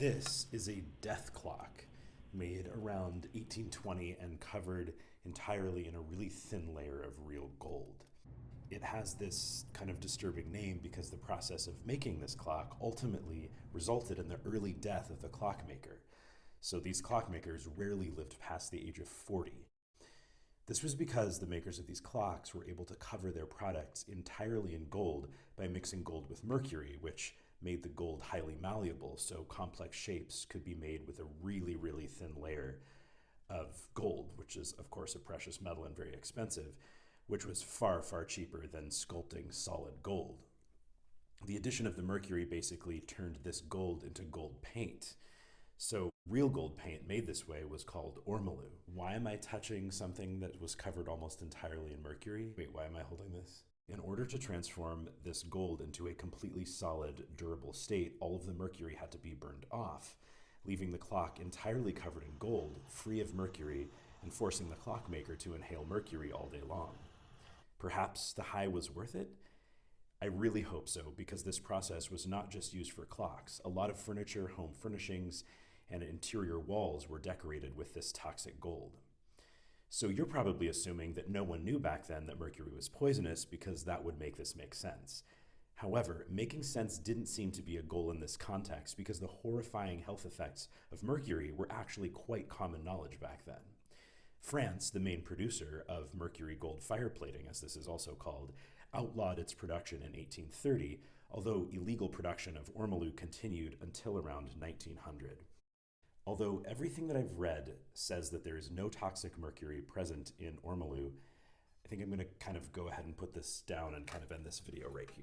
This is a death clock made around 1820 and covered entirely in a really thin layer of real gold. It has this kind of disturbing name because the process of making this clock ultimately resulted in the early death of the clockmaker. So these clockmakers rarely lived past the age of 40. This was because the makers of these clocks were able to cover their products entirely in gold by mixing gold with mercury, which made the gold highly malleable, so complex shapes could be made with a really, really thin layer of gold, which is, of course, a precious metal and very expensive, which was far, far cheaper than sculpting solid gold. The addition of the mercury basically turned this gold into gold paint. So real gold paint made this way was called ormolu. Why am I touching something that was covered almost entirely in mercury? Wait, why am I holding this? In order to transform this gold into a completely solid, durable state, all of the mercury had to be burned off, leaving the clock entirely covered in gold, free of mercury, and forcing the clockmaker to inhale mercury all day long. Perhaps the high was worth it? I really hope so, because this process was not just used for clocks. A lot of furniture, home furnishings, and interior walls were decorated with this toxic gold. So you're probably assuming that no one knew back then that mercury was poisonous, because that would make this make sense. However, making sense didn't seem to be a goal in this context, because the horrifying health effects of mercury were actually quite common knowledge back then. France, the main producer of mercury gold fireplating, as this is also called, outlawed its production in 1830, although illegal production of ormolu continued until around 1900. Although everything that I've read says that there is no toxic mercury present in ormolu, I think I'm going to kind of go ahead and put this down and kind of end this video right here.